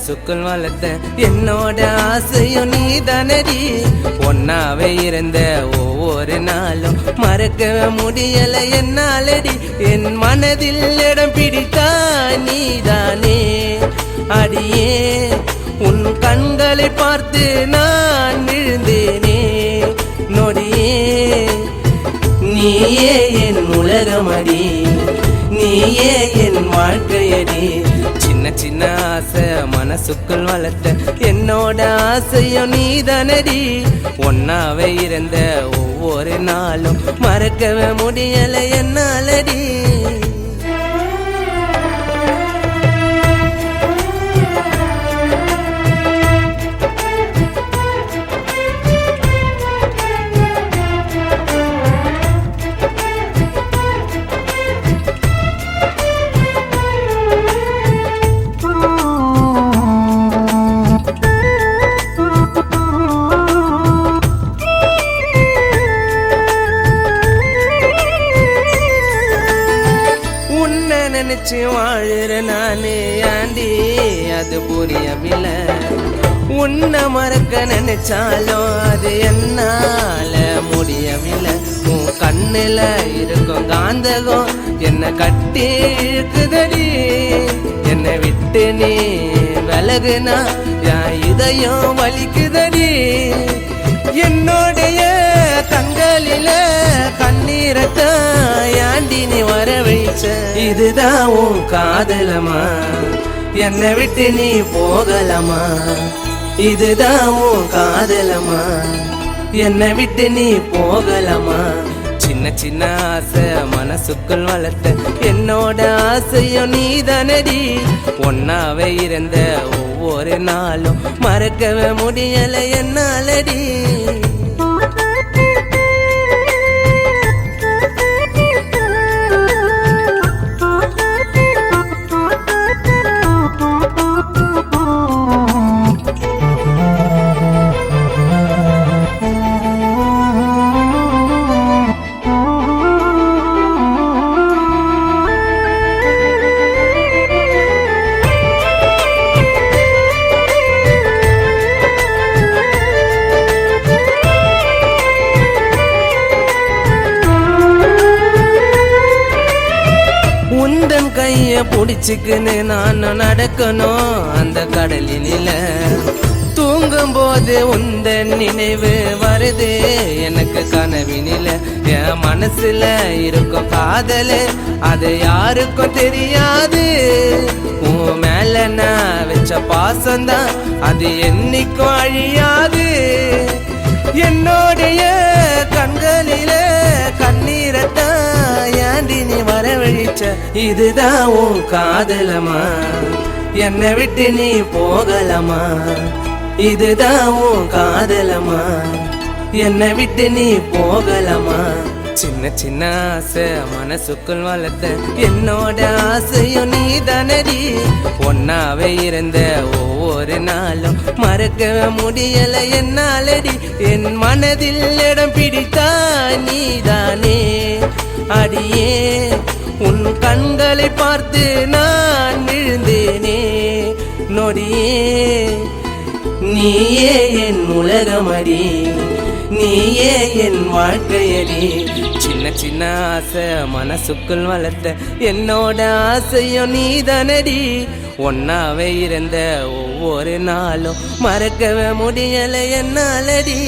மனசுக்குள் வளர்த்த என்னோட ஆசையும் நீ தானடி. ஒன்னாவே இருந்த ஒவ்வொரு நாளும் மறக்கவே முடியல என்னாலடி. என் மனதில் இடம் பிடித்தா நீதானே அடியே. உன் கண்களை பார்த்து நான் விழுந்தேனே நொடியே. நீயே என் உலகமடி, நீயே என் வாழ்க்கையடி. சின்ன சின்ன ஆசை மனசுக்குள் வளர்த்த என்னோட ஆசையும் நீதானடி. ஒன்னாவே இருந்த ஒவ்வொரு நாளும் மறக்கவே முடியல என்னாலடி. நினைச்சு வாழுற நானே ஆண்டி அது புரியவில்லை. உன்னை மறக்க நினைச்சாலும் அது என்னால முடியவில்லை. உன் கண்ணுல இருக்கும் காந்தகம் என்ன கட்டி இழுக்குதடி. என்னை விட்டு நீ விலகுனா என் இதயம் வலிக்குதடி. என்னோடைய கண்களில கண்ணீரத்தான் ஏண்டி நீ வர வைச்ச. இதுதான் உன் காதலமா, என்னை விட்டு நீ போகலமா. இதுதான் உன் காதலமா, என்னை விட்டு நீ போகலமா. சின்ன சின்ன ஆசை மனசுக்குள் வளர்த்த என்னோட ஆசையும் நீதானடி. ஒன்னாவே இருந்த ஒவ்வொரு நாளும் மறக்கவே முடியல என்னாலடி. உந்தன் கைய புடிச்சுக்குன்னு நான் நடக்கணும் அந்த கடலினில. தூங்கும் போது உந்தன் நினைவு வருது எனக்கு கனவினில. என் மனசுல இருக்கும் காதலு அது யாருக்கும் தெரியாது. உன் மேல நான் வச்ச பாசம்தான் அது என்னைக்கும் அழியாது. என்னோடைய கண்களில கண்ணீரத்தான் ஏண்டி நீ வரவழிச்ச. இதுதான் உன் காதலமா, என்னை விட்டு நீ போகலமா. இதுதான் உன் காதலமா, என்னை விட்டு நீ போகலமா. சின்ன சின்ன ஆசை மனசுக்குள் வளர்த்த என்னோட ஆசையும் நீதானடி. ஒன்னாவே இருந்த ஒவ்வொரு நாளும் மறக்கவே முடியல என்னாலடி. என் மனதில் இடம் பிடித்தா நீதானே அடியே. உன் கண்களை பார்த்து நான் விழுந்தேனே நொடியே. நீயே என் உலகமடி, நீயே என் வாழ்க்கையடி. சின்ன சின்ன ஆசை மனசுக்குள் வளர்த்த என்னோட ஆசையும் நீதானடி. ஒன்னாவே இருந்த ஒவ்வொரு நாளும் மறக்கவே முடியல என்னாலடி.